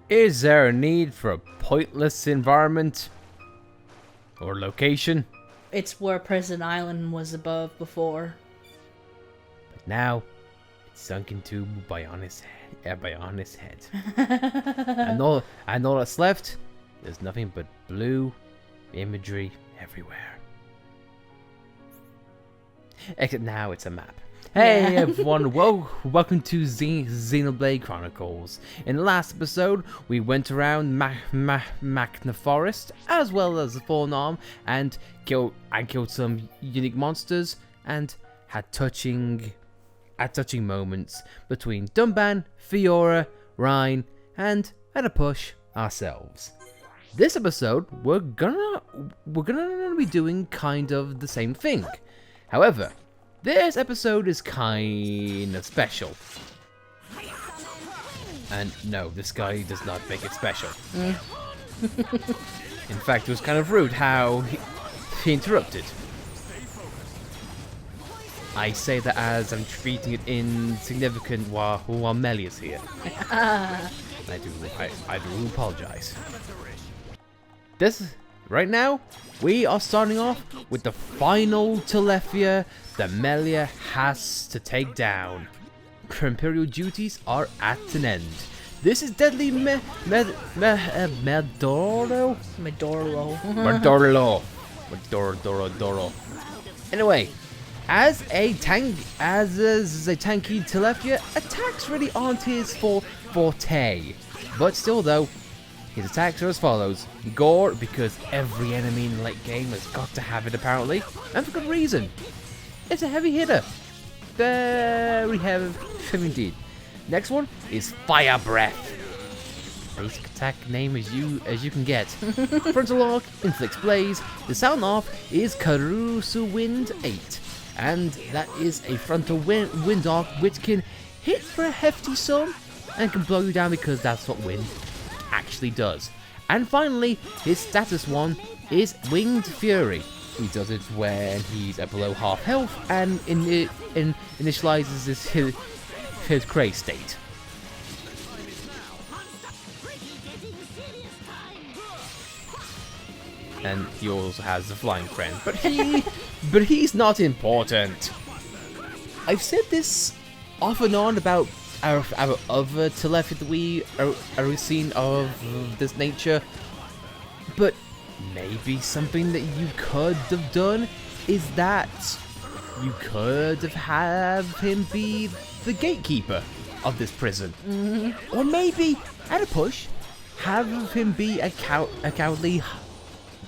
Is there a need for a pointless environment? Or location? It's where Prison Island was above before. But now, it's sunk into Bionis' head. and all that's left, there's nothing but blue imagery everywhere. Except now it's a map. Hey everyone, welcome to Xenoblade Chronicles. In the last episode, we went around Machna Forest, as well as the Fallen Arm, and killed some unique monsters, and had touching moments between Dunban, Fiora, Rhine, and at a push, ourselves. This episode, we're gonna be doing kind of the same thing. However, this episode is kind of special. And no, this guy does not make it special. In fact, it was kind of rude how he interrupted. I say that as I'm treating it insignificant while Melia's here. I do apologize. Right now, we are starting off with the final Telethia that Melia has to take down. Her imperial duties are at an end. This is deadly Medoro? Medoro. Anyway, as a tanky Telethia, attacks really aren't his forte. But still though, his attacks are as follows. Gore, because every enemy in the late game has got to have it apparently, and for good reason. It's a heavy hitter. Very heavy indeed. Next one is Fire Breath. Basic attack name as you can get. Frontal Arc inflicts blaze. The sound off is Karusu Wind 8. And that is a frontal wind arc which can hit for a hefty sum and can blow you down because that's what wind actually does. And finally, his status one is Winged Fury. He does it when he's at below half health and initializes his craze state. And he also has the flying friend, but he's not important. I've said this off and on about our other Telethia that we are seen of this nature, but maybe something that you could have done is that you could have him be the gatekeeper of this prison. Or maybe, at a push, have him be a cowardly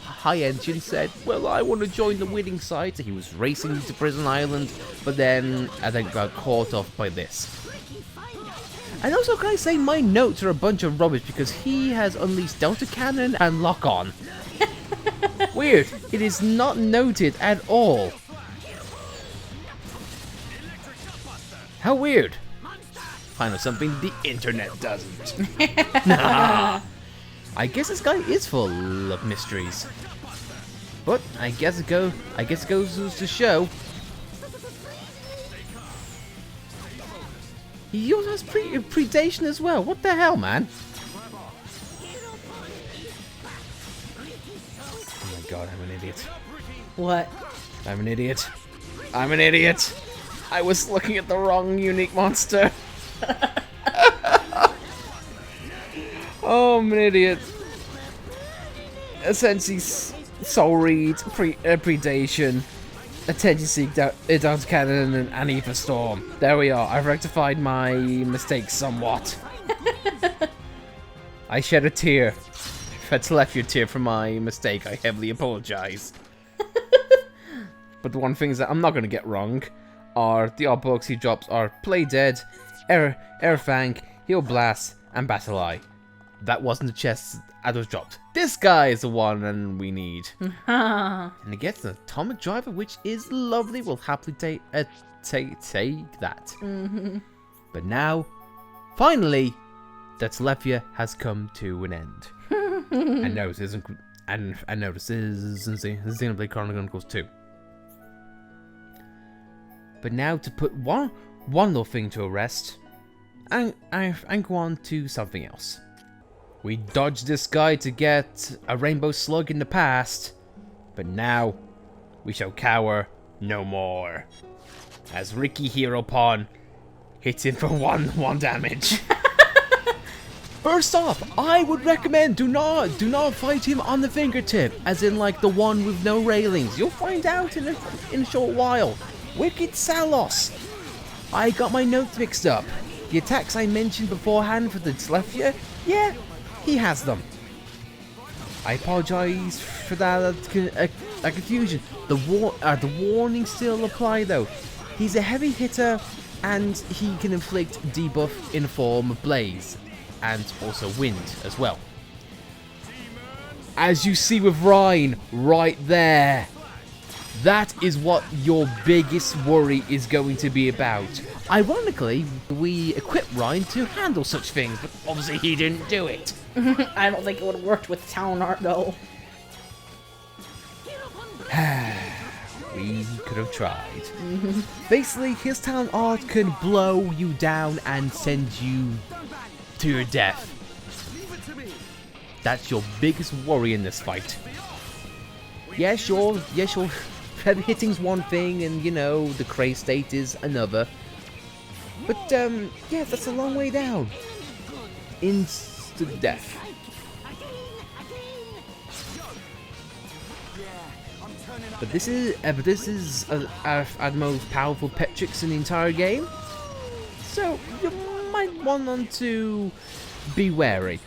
high engine said, well, I want to join the winning side. So he was racing to Prison Island, but then I think got caught off by this. And also, can I say my notes are a bunch of rubbish because he has unleashed Delta Cannon and Lock On. Weird. It is not noted at all. How weird. Finally, something the internet doesn't. Nah. I guess this guy is full of mysteries. But I guess it goes to show. He also has predation as well. What the hell, man? Oh my god, I'm an idiot. What? I'm an idiot. I was looking at the wrong unique monster. Oh, I'm an idiot. Essentially, Soul Reed, Predation, Attention Seek, Delta Cannon, and Annie Storm. There we are. I've rectified my mistakes somewhat. I shed a tear. If I had left your tear for my mistake, I heavily apologize. But the one things that I'm not going to get wrong are the odd books he drops are Play Dead, Airfang, Heal Blast, and Battle Eye. That wasn't the chest that was dropped. This guy is the one and we need. And he gets an atomic driver, which is lovely. We'll happily take that. But now, finally, the Telethia has come to an end. And no, this isn't. And no, this is Xenoblade Chronicles 2. But now to put one little thing to rest, and go on to something else. We dodged this guy to get a rainbow slug in the past, but now we shall cower no more. As Ricky Hero Pawn hits him for one damage. First off, I would recommend do not fight him on the fingertip, as in like the one with no railings. You'll find out in a short while. Wicked Salos. I got my notes mixed up. The attacks I mentioned beforehand for the Dyslexia, yeah, he has them. I apologize for that confusion. The warnings still apply though. He's a heavy hitter, and he can inflict debuff in the form of blaze, and also wind as well. As you see with Rhine right there, that is what your biggest worry is going to be about. Ironically, we equipped Rhine to handle such things, but obviously he didn't do it. I don't think it would have worked with talent art though. We could have tried. Basically, his talent art can blow you down and send you to your death. That's your biggest worry in this fight. Yeah, sure. Heavy hitting's one thing, and you know, the craze state is another. But yeah, that's a long way down. Instant death. But this is our most powerful Petrix in the entire game, so you might want to be wary.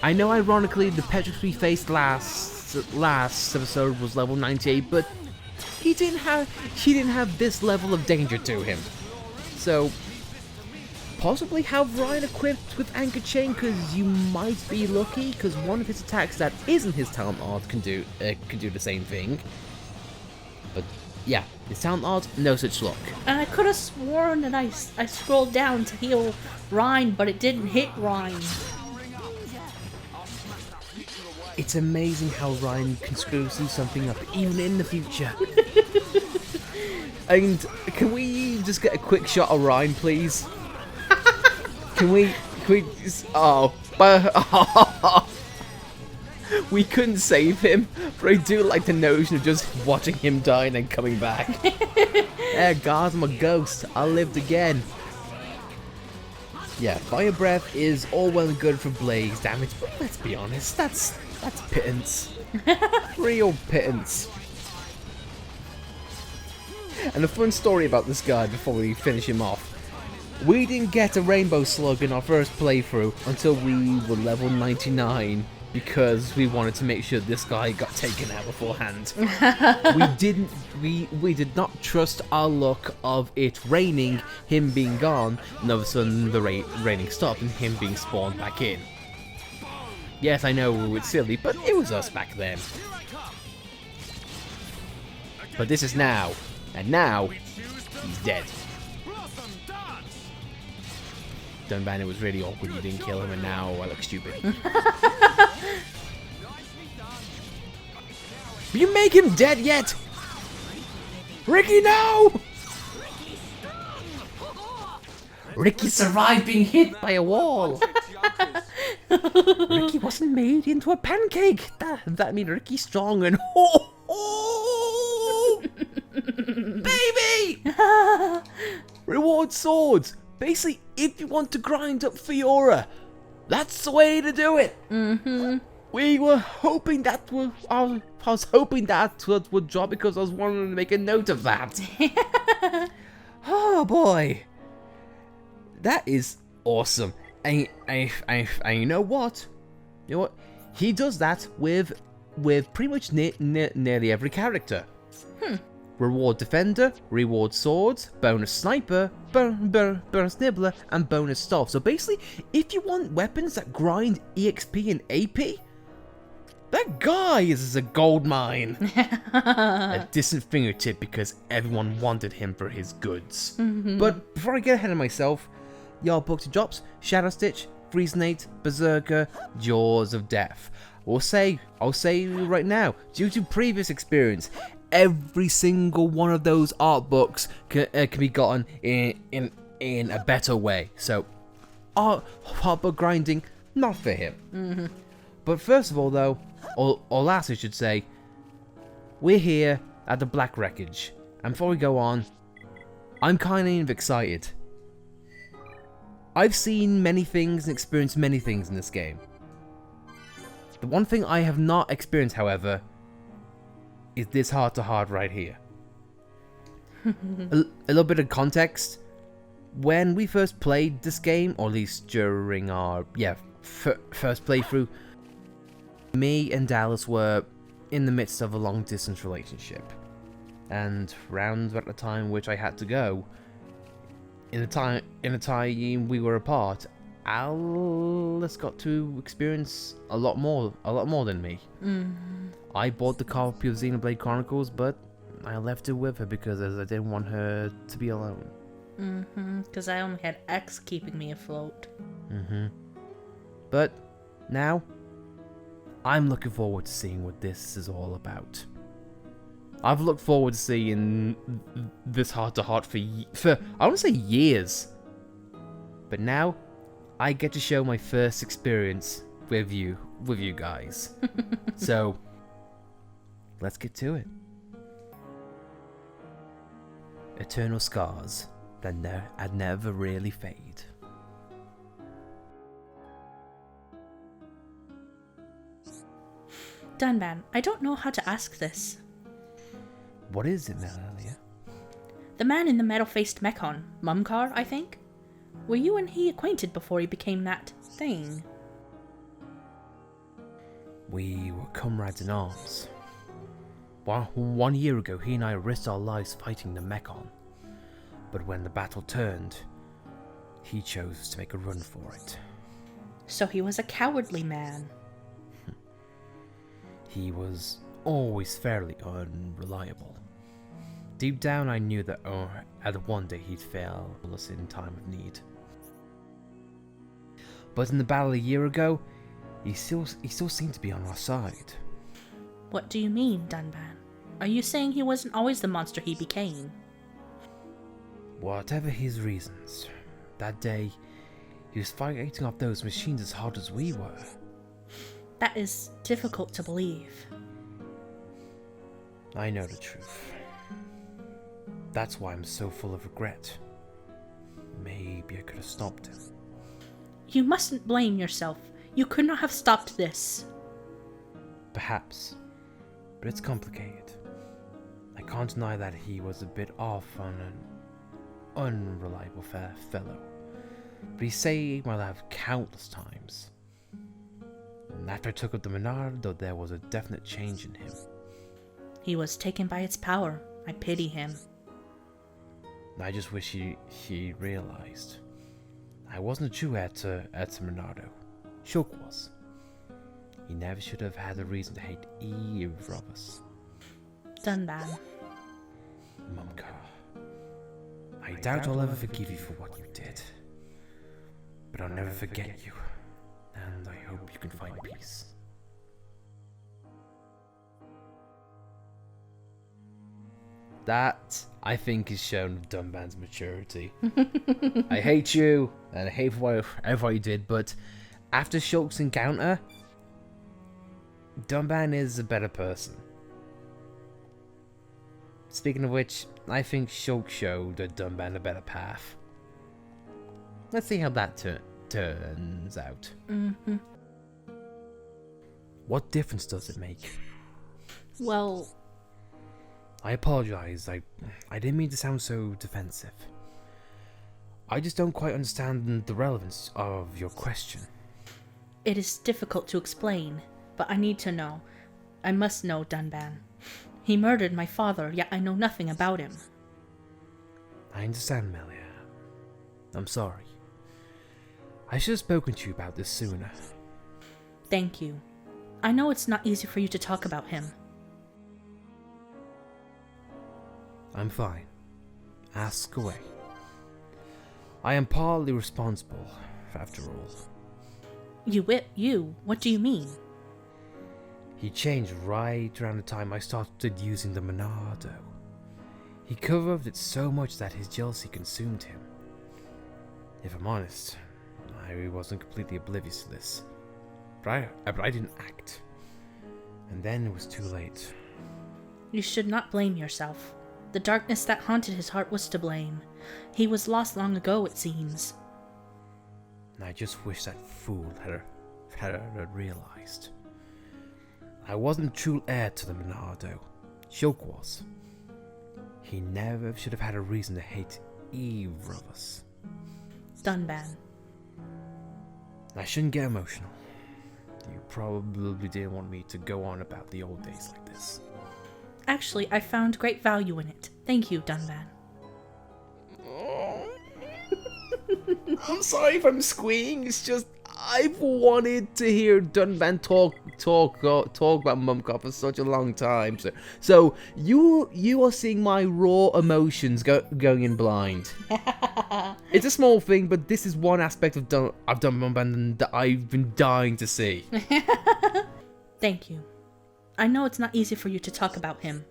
I know, ironically, the Petrix we faced last episode was level 98, but he didn't have this level of danger to him. So possibly have Ryan equipped with Anchor Chain, because you might be lucky, because one of his attacks that isn't his talent art can do the same thing. But yeah, his talent art, no such luck. And I could have sworn that I scrolled down to heal Rhine, but it didn't hit Rhine. It's amazing how Ryan can screw something up, even in the future. And can we just get a quick shot of Ryan, please? Can we just, we couldn't save him, but I do like the notion of just watching him die and then coming back. Yeah, guys, I'm a ghost. I lived again. Yeah, Fire Breath is all well and good for blaze damage, but let's be honest, that's pittance. Real pittance. And a fun story about this guy before we finish him off. We didn't get a Rainbow Slug in our first playthrough until we were level 99, because we wanted to make sure this guy got taken out beforehand. We did not trust our luck of it raining, him being gone, and all of a sudden the raining stopped and him being spawned back in. Yes, I know it's silly, but it was us back then. But this is now, and now he's dead. Dunban, it was really awkward you didn't kill him, and now I look stupid. You make him dead yet? Ricky, no! Ricky survived being hit by a wall. Ricky wasn't made into a pancake. That means Ricky's strong and baby! Reward swords. Basically, if you want to grind up Fiora, that's the way to do it. We were hoping that would. I was hoping that would drop, because I was wanting to make a note of that. Oh boy, that is awesome. And you know what? You know what? He does that with pretty much nearly every character. Reward Defender, Reward Swords, Bonus Sniper, Bonus Nibbler, and Bonus Staff. So basically, if you want weapons that grind EXP and AP, that guy is a gold mine. A distant fingertip, because everyone wanted him for his goods. But before I get ahead of myself, y'all booked to drops: Shadow Stitch, Freezenate, Berserker, Jaws of Death. I'll say right now, due to previous experience, every single one of those art books can be gotten in a better way. So, art book grinding, not for him. But first of all, though, or last I should say, we're here at the Black Wreckage. And before we go on, I'm kind of excited. I've seen many things and experienced many things in this game. The one thing I have not experienced, however, is this heart-to-heart right here. A little bit of context. When we first played this game, or at least during our first playthrough, me and Dallas were in the midst of a long-distance relationship. And round about the time which I had to go, in the time we were apart, Alice got to experience a lot more than me. I bought the copy of Xenoblade Chronicles, but I left it with her because I didn't want her to be alone. Because I only had X keeping me afloat. But now, I'm looking forward to seeing what this is all about. I've looked forward to seeing this heart-to-heart for I want to say years. But now, I get to show my first experience with you guys. So, let's get to it. Eternal scars that never really fade. Dunban, I don't know how to ask this. What is it, Melia? The man in the metal-faced mechon, Mumkhar, I think? Were you and he acquainted before he became that thing? We were comrades in arms. 1 year ago, he and I risked our lives fighting the mechon. But when the battle turned, he chose to make a run for it. So he was a cowardly man. He was always fairly unreliable. Deep down, I knew that one day he'd fail us in time of need. But in the battle a year ago, he still seemed to be on our side. What do you mean, Dunban? Are you saying he wasn't always the monster he became? Whatever his reasons, that day, he was fighting off those machines as hard as we were. That is difficult to believe. I know the truth. That's why I'm so full of regret. Maybe I could have stopped him. You mustn't blame yourself. You could not have stopped this. Perhaps, but it's complicated. I can't deny that he was a bit off on an unreliable fellow, but he saved my life countless times. And after I took up the Monardo, there was a definite change in him. He was taken by its power. I pity him. I just wish he realized. I wasn't a true heir to Monardo. Shulk was. He never should have had a reason to hate either of us. Dunban. Mumkhar, I doubt I'll ever forgive you for what you did. But I'll never forget you. And I hope you can find peace. That, I think, is shown with Dunban's maturity. I hate you, and I hate whatever you did, but after Shulk's encounter, Dunban is a better person. Speaking of which, I think Shulk showed Dunban a better path. Let's see how that turns out. What difference does it make? Well, I apologize. I didn't mean to sound so defensive. I just don't quite understand the relevance of your question. it is difficult to explain, but I need to know. I must know Dunban. He murdered my father, yet I know nothing about him. I understand, Melia. I'm sorry. I should have spoken to you about this sooner. Thank you. I know it's not easy for you to talk about him. I'm fine. Ask away. I am partly responsible, after all. You? What do you mean? He changed right around the time I started using the Monardo. He covered it so much that his jealousy consumed him. If I'm honest, I wasn't completely oblivious to this. But I didn't act. And then it was too late. You should not blame yourself. The darkness that haunted his heart was to blame. He was lost long ago, it seems. And I just wish that fool had realized. I wasn't true heir to the Monado. Shulk was. He never should have had a reason to hate either of us. Dunban. I shouldn't get emotional. You probably didn't want me to go on about the old days like this. Actually, I found great value in it. Thank you, Dunban. I'm sorry if I'm squealing. It's just I've wanted to hear Dunban talk about Mumkhar for such a long time. So you are seeing my raw emotions going in blind. It's a small thing, but this is one aspect of Dunban that I've been dying to see. Thank you. I know it's not easy for you to talk about him.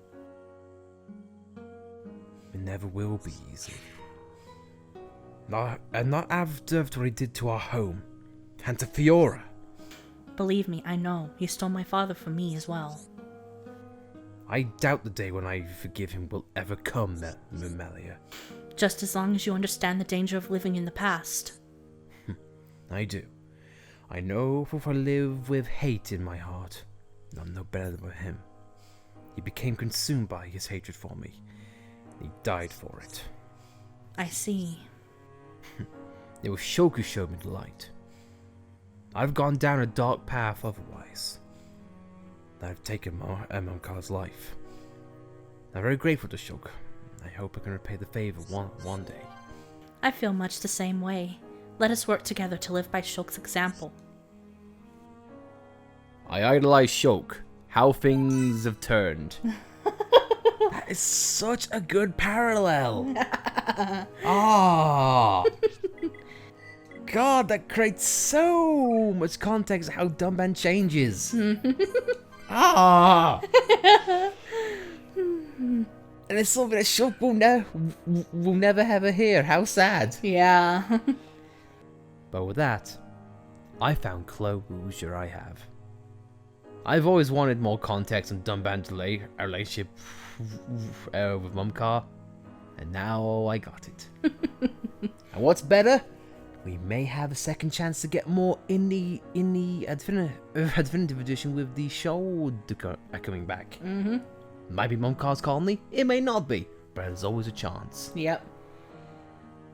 It never will be easy. Not after what he did to our home. And to Fiora. Believe me, I know. He stole my father from me as well. I doubt the day when I forgive him will ever come, Melia. Just as long as you understand the danger of living in the past. I do. I know if I live with hate in my heart, I'm no better than him. He became consumed by his hatred for me. He died for it. I see. It was Shulk who showed me the light. I've gone down a dark path otherwise. I've taken Mumkhar's life. I'm very grateful to Shulk. I hope I can repay the favor one day. I feel much the same way. Let us work together to live by Shulk's example. I idolize Shulk. How things have turned. That is such a good parallel. Ah. God, that creates so much context how Dunban changes. Ah. And it's something that Shulk will never ever hear. How sad. Yeah. But with that, I found closure I have. I've always wanted more context on Dunban's relationship with Mumkhar, and now I got it. And what's better? We may have a second chance to get more in the definitive edition with the show coming back. Mm-hmm. Might be Mumkhar's colony, it may not be, but there's always a chance. Yep.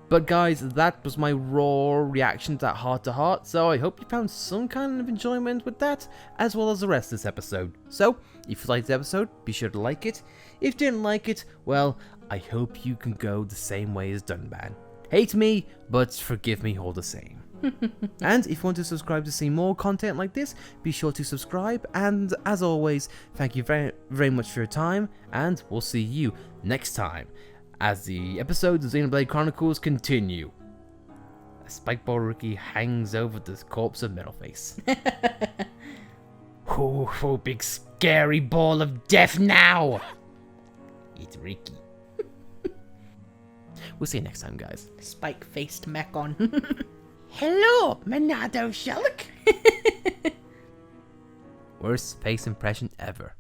But guys, that was my raw reaction to that heart-to-heart, so I hope you found some kind of enjoyment with that, as well as the rest of this episode. So, if you liked the episode, be sure to like it. If you didn't like it, well, I hope you can go the same way as Dunban. Hate me, but forgive me all the same. And if you want to subscribe to see more content like this, be sure to subscribe, and as always, thank you very, very much for your time, and we'll see you next time as the episodes of Xenoblade Chronicles continue. A Spikeball Ricky hangs over the corpse of Metalface. Oh, big scary ball of death now! It's Ricky. We'll see you next time, guys. Spike-faced Mechon. Hello, Monado Shulk! Worst face impression ever.